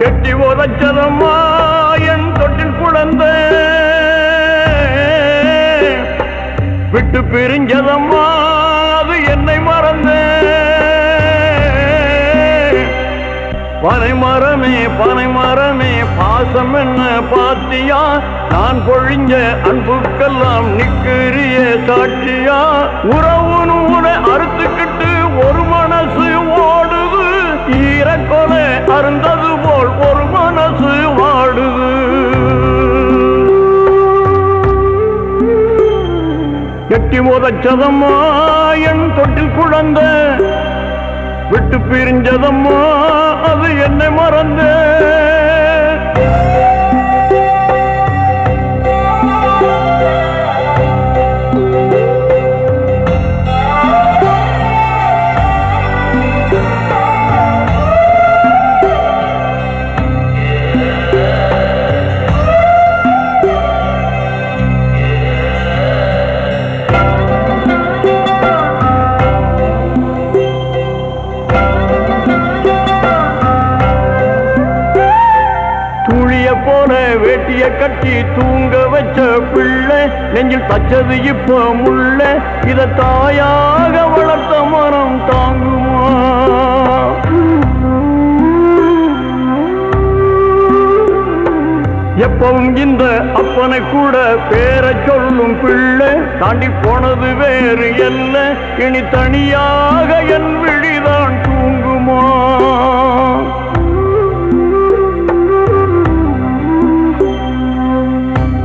எட்டி உதச்சதம்மா என் தொட்டில் குழந்தை விட்டு பிரிஞ்சதம்மா அது என்னை மறந்த பனை மரமே பாசம் என்ன பாத்தியா நான் பொழிஞ்ச அன்புக்கெல்லாம் நிக்கிறிய சாட்சியா உறவுன்னு உன அறுத்துக்கிட்டு ஒரு மனசு ஓடுது ஈரக்கொலை அருந்தது போல் ஒரு மனசு வாடுது எட்டி உதச்சதம்மா என் தொட்டில் குழந்தை விட்டு பிரிஞ்சதம்மா அது என்னை மறந்த போல வேட்டிய கட்டி தூங்க வச்ச பிள்ளை நெஞ்சில் தச்சது இப்ப முள்ள இத தாயாக வளர்த்த மனம் தாங்குமா எப்பவும் இந்த அப்பனை கூட பேர சொல்லும் பிள்ளை தாண்டி போனது வேறு அல்ல இனி தனியாக என் விழிதான் தூங்குமா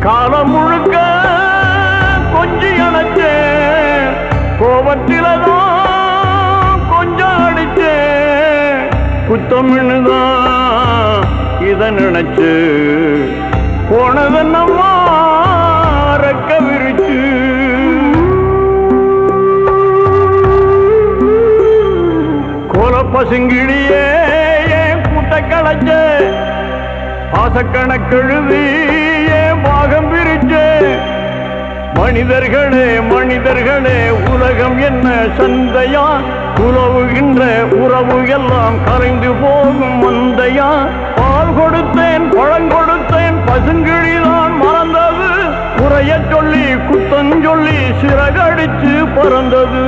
காலம் முழுக்க கொஞ்சி அணைச்சேன் கோபத்தில்தான் கொஞ்சம் அடிச்சேன் குத்தமின்னுதான் இதை நினைச்சு போனது நம்ம ரெக்க விரிச்சு கோல பசுங்கிடியே கூட்ட களைச்ச பாசக்கணக்கெழுதி பாகம் பிரிச்சு மனிதர்களே உலகம் என்ன சந்தையா உலவுகின்ற உறவு எல்லாம் கரைந்து போகும் மந்தையா பால் கொடுத்தேன் பழம் கொடுத்தேன் பசுங்கிழிதான் மறந்தது குறைய சொல்லி குத்தஞ்சொல்லி சிறகடிச்சு பறந்தது